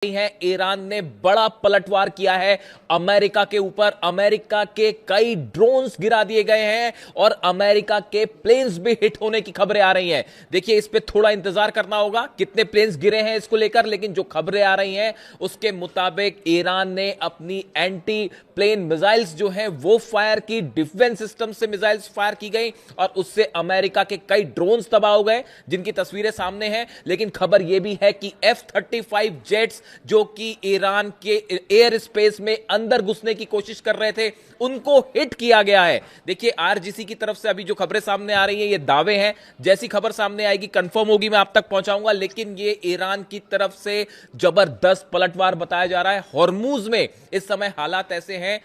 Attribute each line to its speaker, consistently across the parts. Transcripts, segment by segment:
Speaker 1: है। ईरान ने बड़ा पलटवार किया है अमेरिका के ऊपर। अमेरिका के कई ड्रोन्स गिरा दिए गए हैं और अमेरिका के प्लेन्स भी हिट होने की खबरें आ रही हैं। देखिए, इस पे थोड़ा इंतजार करना होगा कितने प्लेन्स गिरे हैं इसको लेकर, लेकिन जो खबरें आ रही हैं उसके मुताबिक ईरान ने अपनी एंटी प्लेन मिसाइल्स जो हैं वो फायर की, डिफेंस सिस्टम से मिसाइल्स फायर की गई और उससे अमेरिका के कई ड्रोन्स तबाह हो गए, जिनकी तस्वीरें सामने हैं। लेकिन खबर यह भी है कि F-35 जेट्स जो कि ईरान के एयर स्पेस में अंदर घुसने की कोशिश कर रहे थे, उनको हिट किया गया है। देखिए, आरजीसी की तरफ से अभी जो खबरें सामने आ रही हैं ये दावे हैं, जैसी खबर सामने आएगी कंफर्म होगी मैं आप तक पहुंचाऊंगा। लेकिन ये ईरान की तरफ से जबरदस्त पलटवार बताया जा रहा है। हॉर्मूज में इस समय हालात ऐसे हैं,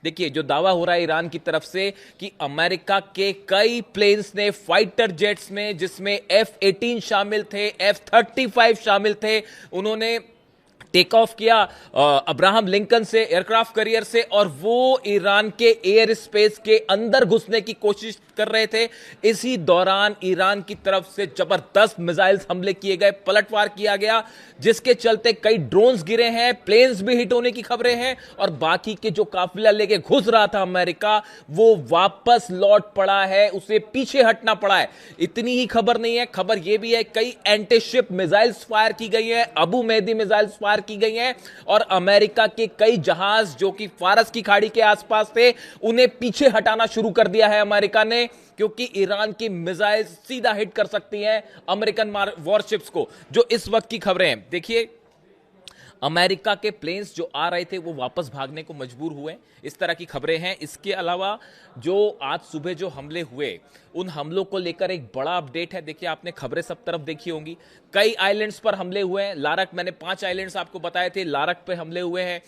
Speaker 1: देखिए जो दावा हो रहा है ईरान की तरफ से कि अमेरिका के कई प्लेन्स ने, फाइटर जेट्स में, जिसमें F-18 शामिल थे, F-35 शामिल थे, उन्होंने टेक ऑफ किया अब्राहम लिंकन से, एयरक्राफ्ट करियर से, और वो ईरान के एयर स्पेस के अंदर घुसने की कोशिश कर रहे थे। इसी दौरान ईरान की तरफ से जबरदस्त मिसाइल्स हमले किए गए, पलटवार किया गया, जिसके चलते कई ड्रोन्स गिरे हैं, प्लेन्स भी हिट होने की खबरें हैं और बाकी के जो काफिला लेके घुस रहा था अमेरिका, वो वापस लौट पड़ा है, उसे पीछे हटना पड़ा है। इतनी ही खबर नहीं है, खबर यह भी है कई एंटी शिप मिसाइल्स फायर की गई है, अबू मेहदी मिसाइल्स फायर की गई हैं और अमेरिका के कई जहाज जो कि फारस की खाड़ी के आसपास थे, उन्हें पीछे हटाना शुरू कर दिया है अमेरिका ने, क्योंकि ईरान की मिसाइल सीधा हिट कर सकती हैं अमेरिकन वॉरशिप्स को। जो इस वक्त की खबरें हैं, देखिए अमेरिका के प्लेन्स जो आ रहे थे वो वापस भागने को मजबूर हुए, इस तरह की खबरें हैं। इसके अलावा जो आज सुबह जो हमले हुए, उन हमलों को लेकर एक बड़ा अपडेट है। देखिए, आपने खबरें सब तरफ देखी होंगी, कई आइलैंड्स पर हमले हुए हैं। लारक, मैंने 5 आइलैंड्स आपको बताए थे, लारक पे हमले हुए हैं,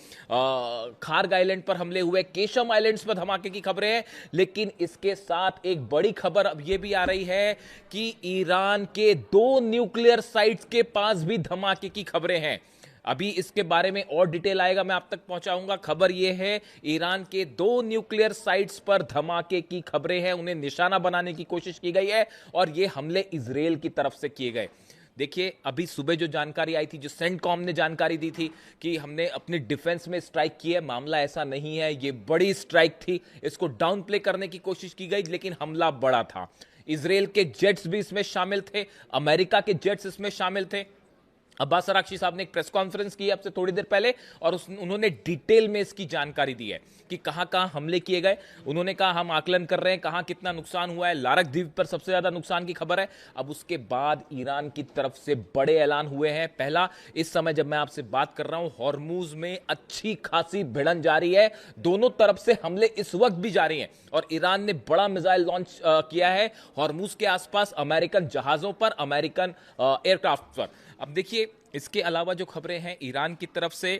Speaker 1: खार्ग आइलैंड पर हमले हुए, केशम आइलैंड्स पर धमाके की खबरें हैं। लेकिन इसके साथ एक बड़ी खबर अब यह भी आ रही है कि ईरान के 2 न्यूक्लियर साइट्स के पास भी धमाके की खबरें हैं। अभी इसके बारे में और डिटेल आएगा, मैं आप तक पहुंचाऊंगा। खबर यह है ईरान के 2 न्यूक्लियर साइट्स पर धमाके की खबरें हैं, उन्हें निशाना बनाने की कोशिश की गई है और ये हमले इजराइल की तरफ से किए गए। देखिए, अभी सुबह जो जानकारी आई थी, जो सेंटकॉम ने जानकारी दी थी कि हमने अपनी डिफेंस में स्ट्राइक की है, मामला ऐसा नहीं है, ये बड़ी स्ट्राइक थी, इसको डाउन प्ले करने की कोशिश की गई, लेकिन हमला बड़ा था। इजराइल के जेट्स भी इसमें शामिल थे, अमेरिका के जेट्स इसमें शामिल थे। अब्बास अराक्ची साहब ने एक प्रेस कॉन्फ्रेंस की अब से थोड़ी देर पहले और उन्होंने डिटेल में इसकी जानकारी दी है कि कहां कहां हमले किए गए। उन्होंने कहा हम आकलन कर रहे हैं कहां कितना नुकसान हुआ है। लारक द्वीप पर सबसे ज्यादा नुकसान की खबर है। अब उसके बाद ईरान की तरफ से बड़े ऐलान हुए हैं। पहला, इस समय जब मैं आपसे बात कर रहा हूं, हॉर्मूज में अच्छी खासी भिड़न जारी है, दोनों तरफ से हमले इस वक्त भी जारी हैं और ईरान ने बड़ा मिसाइल लॉन्च किया है हॉर्मूज के आसपास, अमेरिकन जहाजों पर, अमेरिकन एयरक्राफ्ट पर। अब देखिए, इसके अलावा जो खबरें हैं, ईरान की तरफ से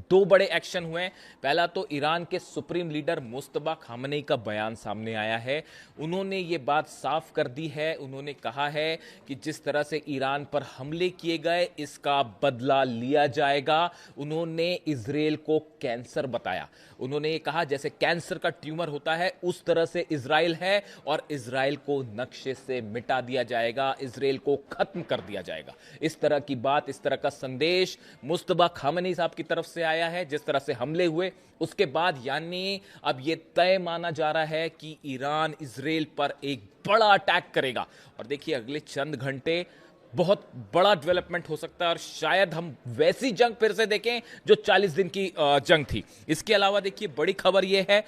Speaker 1: 2 बड़े एक्शन हुए हैं। पहला तो ईरान के सुप्रीम लीडर मुस्तफा खामनेई का बयान सामने आया है। उन्होंने ये बात साफ कर दी है, उन्होंने कहा है कि जिस तरह से ईरान पर हमले किए गए, इसका बदला लिया जाएगा। उन्होंने इजराइल को कैंसर बताया। उन्होंने ये कहा जैसे कैंसर का ट्यूमर होता है, उस तरह से इजराइल है और इजराइल को नक्शे से मिटा दिया जाएगा, इजराइल को खत्म कर दिया जाएगा। इस तरह की बात, इस तरह का संदेश मुस्तफा खामनेई साहब की तरफ से आया है। जिस तरह से हमले हुए उसके बाद, यानी अब यह तय माना जा रहा है कि ईरान इजराइल पर एक बड़ा अटैक करेगा। और देखिए, अगले चंद घंटे बहुत बड़ा डेवलपमेंट हो सकता है और शायद हम वैसी जंग फिर से देखें जो 40 दिन की जंग थी। इसके अलावा देखिए, बड़ी खबर यह है,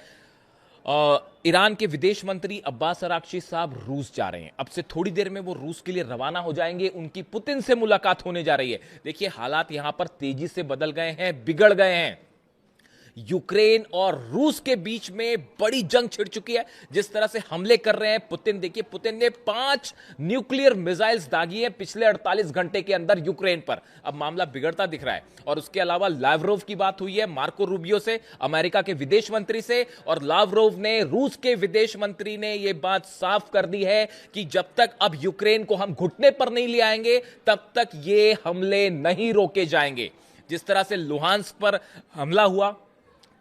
Speaker 1: ईरान के विदेश मंत्री अब्बास अराक्ची साहब रूस जा रहे हैं। अब से थोड़ी देर में वो रूस के लिए रवाना हो जाएंगे, उनकी पुतिन से मुलाकात होने जा रही है। देखिए, हालात यहां पर तेजी से बदल गए हैं, बिगड़ गए हैं। यूक्रेन और रूस के बीच में बड़ी जंग छिड़ चुकी है। जिस तरह से हमले कर रहे हैं पुतिन, देखिए पुतिन ने 5 न्यूक्लियर मिसाइल्स दागी हैं पिछले 48 घंटे के अंदर यूक्रेन पर। अब मामला बिगड़ता दिख रहा है। और उसके अलावा लावरोव की बात हुई है मार्को रूबियो से, अमेरिका के विदेश मंत्री से, और लावरोव ने, रूस के विदेश मंत्री ने यह बात साफ कर दी है कि जब तक अब यूक्रेन को हम घुटने पर नहीं ले आएंगे, तब तक ये हमले नहीं रोके जाएंगे। जिस तरह से लुहांस्क पर हमला हुआ,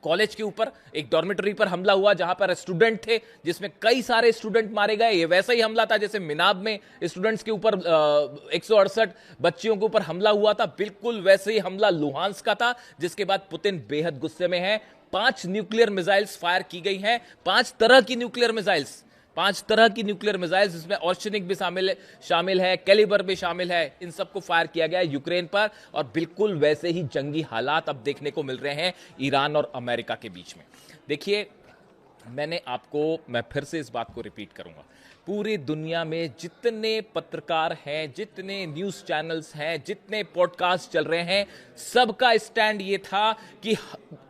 Speaker 1: कॉलेज के ऊपर, एक डॉर्मेटरी पर हमला हुआ जहां पर स्टूडेंट थे, जिसमें कई सारे स्टूडेंट मारे गए। ये वैसा ही हमला था जैसे मिनाब में स्टूडेंट्स के ऊपर 168 बच्चियों के ऊपर हमला हुआ था, बिल्कुल वैसे ही हमला लुहांस का था, जिसके बाद पुतिन बेहद गुस्से में है। 5 न्यूक्लियर मिसाइल्स फायर की गई हैं, 5 तरह की न्यूक्लियर मिसाइल्स, 5 तरह की न्यूक्लियर मिसाइल्स, जिसमें ऑर्शनिक भी शामिल है, कैलिबर भी शामिल है, इन सबको फायर किया गया है यूक्रेन पर। और बिल्कुल वैसे ही जंगी हालात अब देखने को मिल रहे हैं ईरान और अमेरिका के बीच में। देखिए, मैं फिर से इस बात को रिपीट करूंगा, पूरी दुनिया में जितने पत्रकार हैं, जितने न्यूज़ चैनल्स हैं, जितने पॉडकास्ट चल रहे हैं, सबका स्टैंड ये था कि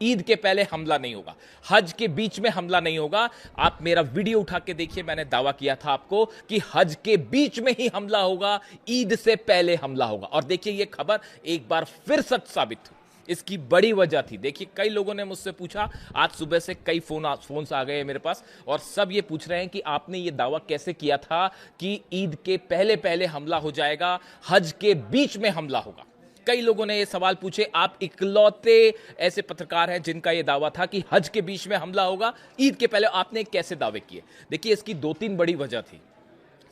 Speaker 1: ईद के पहले हमला नहीं होगा, हज के बीच में हमला नहीं होगा। आप मेरा वीडियो उठा के देखिए, मैंने दावा किया था आपको कि हज के बीच में ही हमला होगा, ईद से पहले हमला होगा। और देखिए, ये खबर एक बार फिर सच साबित हुई। इसकी बड़ी वजह थी, देखिए कई लोगों ने मुझसे पूछा, आज सुबह से कई फोन्स आ गए हैं मेरे पास, और सब ये पूछ रहे हैं कि आपने ये दावा कैसे किया था कि ईद के पहले पहले हमला हो जाएगा, हज के बीच में हमला होगा। कई लोगों ने ये सवाल पूछे। आप इकलौते ऐसे पत्रकार हैं जिनका ये दावा था कि हज के बीच में हमला होगा, ईद के पहले आपने कैसे दावे किए? देखिए, इसकी 2-3 बड़ी वजह थी।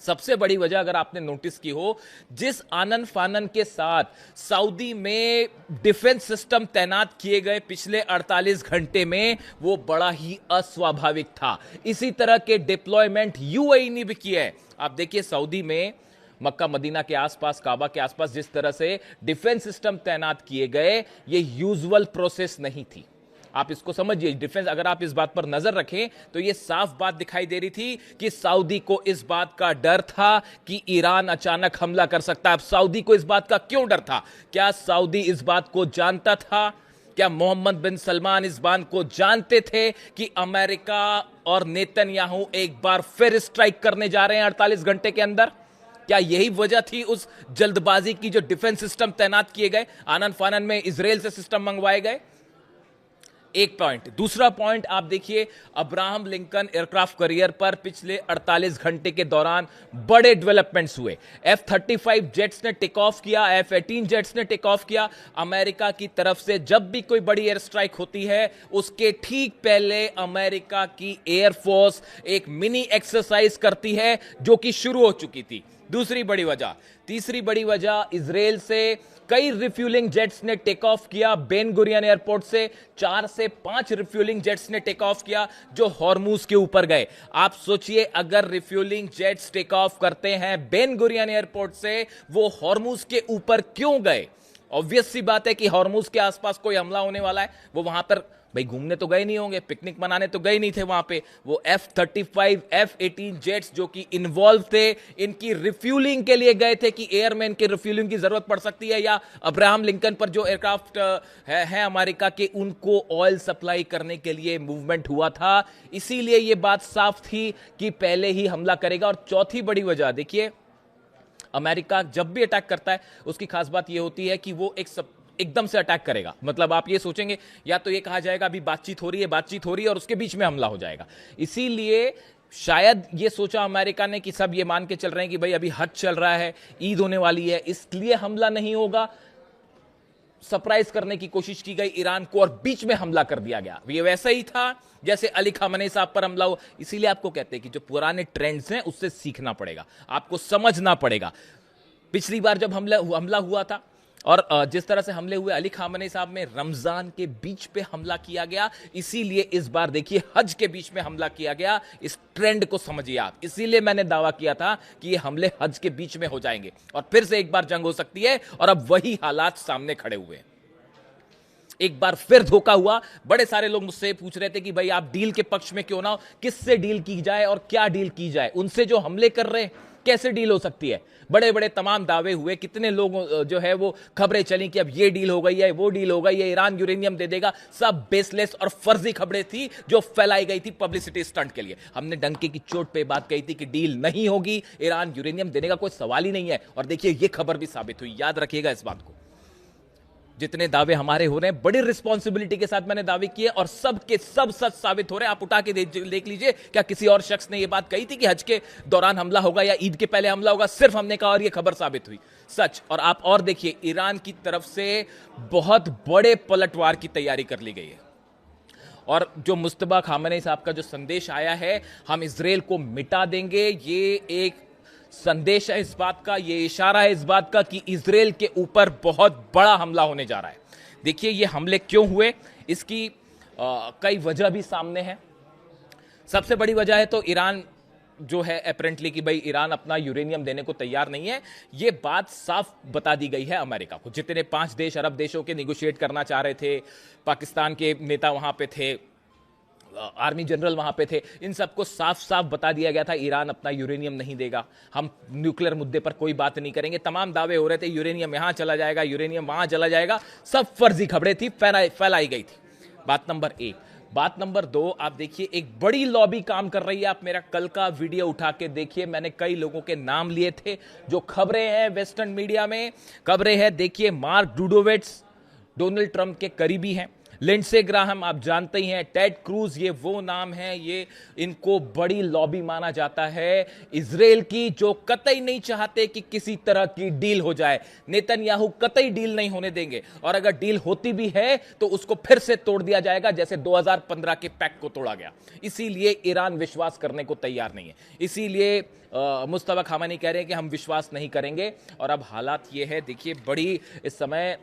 Speaker 1: सबसे बड़ी वजह अगर आपने नोटिस की हो, जिस आनन फानन के साथ सऊदी में डिफेंस सिस्टम तैनात किए गए पिछले 48 घंटे में, वो बड़ा ही अस्वाभाविक था। इसी तरह के डिप्लॉयमेंट यूएई ने भी किए हैं। आप देखिए, सऊदी में मक्का मदीना के आसपास, काबा के आसपास जिस तरह से डिफेंस सिस्टम तैनात किए गए, ये यूजुअल प्रोसेस नहीं थी। आप इसको समझिए, डिफेंस, अगर आप इस बात पर नजर रखें तो यह साफ बात दिखाई दे रही थी कि सऊदी को इस बात का डर था कि ईरान अचानक हमला कर सकता है। अब सऊदी को इस बात का क्यों डर था? क्या सऊदी इस बात को जानता था? क्या मोहम्मद बिन सलमान इस बात को जानते थे कि अमेरिका और नेतन्याहू एक बार फिर स्ट्राइक करने जा रहे हैं 48 घंटे के अंदर? क्या यही वजह थी उस जल्दबाजी की, जो डिफेंस सिस्टम तैनात किए गए, आनन फानन में इजराइल से सिस्टम मंगवाए गए? एक पॉइंट। दूसरा पॉइंट आप देखिए, अब्राहम लिंकन एयरक्राफ्ट कैरियर पर पिछले 48 घंटे के दौरान बड़े डेवलपमेंट्स हुए। F-35 जेट्स ने टेक ऑफ किया, F-18 जेट्स ने टेक ऑफ किया। अमेरिका की तरफ से जब भी कोई बड़ी एयर स्ट्राइक होती है, उसके ठीक पहले अमेरिका की एयरफोर्स एक मिनी एक्सरसाइज करती है, जो कि शुरू हो चुकी थी। दूसरी बड़ी वजह। तीसरी बड़ी वजह, इजराइल से कई रिफ्यूलिंग जेट्स ने टेक ऑफ किया। बेन गुरियन एयरपोर्ट से 4 से 5 रिफ्यूलिंग जेट्स ने टेक ऑफ किया, जो हॉर्मूज के ऊपर गए। आप सोचिए, अगर रिफ्यूलिंग जेट्स टेक ऑफ करते हैं बेन गुरियन एयरपोर्ट से, वो हॉर्मूज के ऊपर क्यों गए? ऑब्वियस सी बात है कि हॉर्मूज के आसपास कोई हमला होने वाला है। वो वहां पर भाई घूमने तो गए नहीं होंगे, पिकनिक मनाने तो गए नहीं थे वहां पे। वो F-35 F-18 जेट्स जो कि इन्वॉल्व थे, इनकी रिफ्यूलिंग के लिए गए थे कि एयरमैन के रिफ्यूलिंग की जरूरत पड़ सकती है, या अब्राहम लिंकन पर जो एयरक्राफ्ट है अमेरिका के, उनको ऑयल सप्लाई करने के लिए मूवमेंट हुआ था। इसीलिए यह बात साफ थी कि पहले ही हमला करेगा। और चौथी बड़ी वजह, देखिए, अमेरिका जब भी अटैक करता है, उसकी खास बात यह होती है कि वो एकदम से अटैक करेगा। मतलब आप ये सोचेंगे, या तो ये कहा जाएगा अभी बातचीत हो रही है और उसके बीच में हमला हो जाएगा। इसीलिए शायद ये सोचा अमेरिका ने कि सब ये मान के चल रहे हैं कि भाई अभी हज चल रहा है, ईद होने वाली है, इसलिए हमला नहीं होगा। सरप्राइज करने की कोशिश की गई ईरान को और बीच में हमला कर दिया गया। ये वैसा ही था जैसे अली खामनेई साहब पर हमला हो। इसीलिए आपको कहते हैं कि जो पुराने ट्रेंड्स हैं उससे सीखना पड़ेगा, आपको समझना पड़ेगा। पिछली बार जब हमला हुआ था और जिस तरह से हमले हुए अली खामनेई साहब में, रमजान के बीच पे हमला किया गया, इसीलिए इस बार देखिए हज के बीच में हमला किया गया। इस ट्रेंड को समझिए आप। इसीलिए मैंने दावा किया था कि ये हमले हज के बीच में हो जाएंगे और फिर से एक बार जंग हो सकती है, और अब वही हालात सामने खड़े हुए। एक बार फिर धोखा हुआ। बड़े सारे लोग मुझसे पूछ रहे थे कि भाई आप डील के पक्ष में क्यों ना हो, किससे डील की जाए और क्या डील की जाए, उनसे जो हमले कर रहे हैं कैसे डील हो सकती है। बड़े बड़े तमाम दावे हुए, कितने लोग जो है वो खबरें चली कि अब ये डील हो गई है, वो डील हो गई है, ईरान यूरेनियम दे देगा। सब बेसलेस और फर्जी खबरें थी जो फैलाई गई थी पब्लिसिटी स्टंट के लिए। हमने डंके की चोट पे बात कही थी कि डील नहीं होगी, ईरान यूरेनियम देने का कोई सवाल ही नहीं है। और देखिए ये खबर भी साबित हुई। याद रखिएगा इस बात को। जितने दावे हमारे हो रहे हैं, बड़ी रिस्पॉन्सिबिलिटी के साथ मैंने दावे किए और सब के सब सच साबित हो रहे हैं। आप उठा के देख लीजिए, क्या किसी और शख्स ने यह बात कही थी कि हज के दौरान हमला होगा या ईद के पहले हमला होगा? सिर्फ हमने कहा और यह खबर साबित हुई सच। और आप और देखिए, ईरान की तरफ से बहुत बड़े पलटवार की तैयारी कर ली गई है। और जो मुस्तबा खामनेई साहब का जो संदेश आया है, हम इजराइल को मिटा देंगे, ये एक संदेश है इस बात का, ये इशारा है इस बात का कि इजराइल के ऊपर बहुत बड़ा हमला होने जा रहा है। देखिए ये हमले क्यों हुए, इसकी कई वजह भी सामने है। सबसे बड़ी वजह है तो ईरान जो है अपेरेंटली कि भाई ईरान अपना यूरेनियम देने को तैयार नहीं है। ये बात साफ बता दी गई है अमेरिका को। जितने 5 देश अरब देशों के निगोशिएट करना चाह रहे थे, पाकिस्तान के नेता वहां पे थे, आर्मी जनरल वहां पे थे, इन सबको साफ साफ बता दिया गया था ईरान अपना यूरेनियम नहीं देगा, हम न्यूक्लियर मुद्दे पर कोई बात नहीं करेंगे। तमाम दावे हो रहे थे यूरेनियम यहां चला जाएगा, यूरेनियम वहां चला जाएगा, सब फर्जी खबरें थी, फैलाई गई थी। बात नंबर 1। बात नंबर 2, आप देखिए एक बड़ी लॉबी काम कर रही है। आप मेरा कल का वीडियो उठा के देखिए, मैंने कई लोगों के नाम लिए थे जो खबरें हैं वेस्टर्न मीडिया में, खबरें हैं। देखिए मार्क डूडोविट्स डोनाल्ड ट्रंप के करीबी हैं, लिंडसे ग्राहम आप जानते ही हैं, टेड क्रूज, ये वो नाम है, ये इनको बड़ी लॉबी माना जाता है इजराइल की, जो कतई नहीं चाहते कि किसी तरह की डील हो जाए। नेतन्याहू कतई डील नहीं होने देंगे, और अगर डील होती भी है तो उसको फिर से तोड़ दिया जाएगा जैसे 2015 के पैक्ट को तोड़ा गया। इसीलिए ईरान विश्वास करने को तैयार नहीं है, इसीलिए मुस्तफा खामेनी कह रहे हैं कि हम विश्वास नहीं करेंगे। और अब हालात ये है, देखिए बड़ी इस समय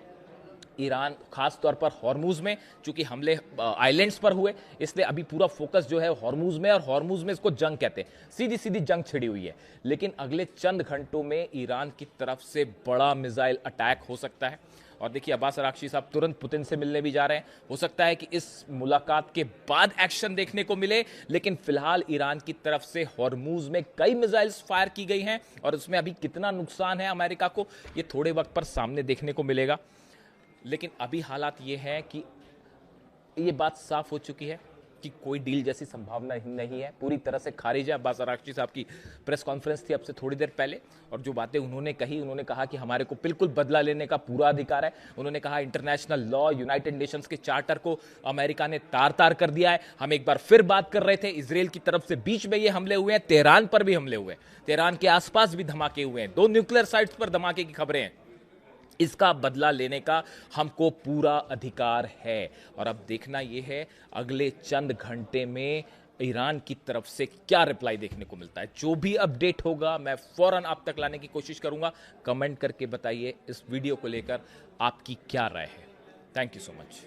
Speaker 1: ईरान खास तौर पर हॉर्मुज में, चूंकि हमले आइलैंड्स पर हुए इसलिए अभी पूरा फोकस जो है हॉर्मुज में, और हॉर्मुज में इसको जंग कहते हैं, सीधी सीधी जंग छिड़ी हुई है। लेकिन अगले चंद घंटों में ईरान की तरफ से बड़ा मिसाइल अटैक हो सकता है। और देखिए अब्बास अरागची साहब तुरंत पुतिन से मिलने भी जा रहे हैं, हो सकता है कि इस मुलाकात के बाद एक्शन देखने को मिले। लेकिन फिलहाल ईरान की तरफ से हॉर्मुज में कई मिसाइल्स फायर की गई हैं, और उसमें अभी कितना नुकसान है अमेरिका को, ये थोड़े वक्त पर सामने देखने को मिलेगा। लेकिन अभी हालात ये है कि ये बात साफ हो चुकी है कि कोई डील जैसी संभावना नहीं है, पूरी तरह से खारिज है। अब्बास अरागची साहब की प्रेस कॉन्फ्रेंस थी अब से थोड़ी देर पहले, और जो बातें उन्होंने कही, उन्होंने कहा कि हमारे को बिल्कुल बदला लेने का पूरा अधिकार है। उन्होंने कहा इंटरनेशनल लॉ, यूनाइटेड नेशंस के चार्टर को अमेरिका ने तार तार कर दिया है। हम एक बार फिर बात कर रहे थे, इजराइल की तरफ से बीच में ये हमले हुए हैं, तेहरान पर भी हमले हुए हैं, तेहरान के आसपास भी धमाके हुए हैं, 2 न्यूक्लियर साइट्स पर धमाके की खबरें हैं। इसका बदला लेने का हमको पूरा अधिकार है। और अब देखना यह है अगले चंद घंटे में ईरान की तरफ से क्या रिप्लाई देखने को मिलता है। जो भी अपडेट होगा मैं फौरन आप तक लाने की कोशिश करूंगा। कमेंट करके बताइए इस वीडियो को लेकर आपकी क्या राय है। Thank you so much.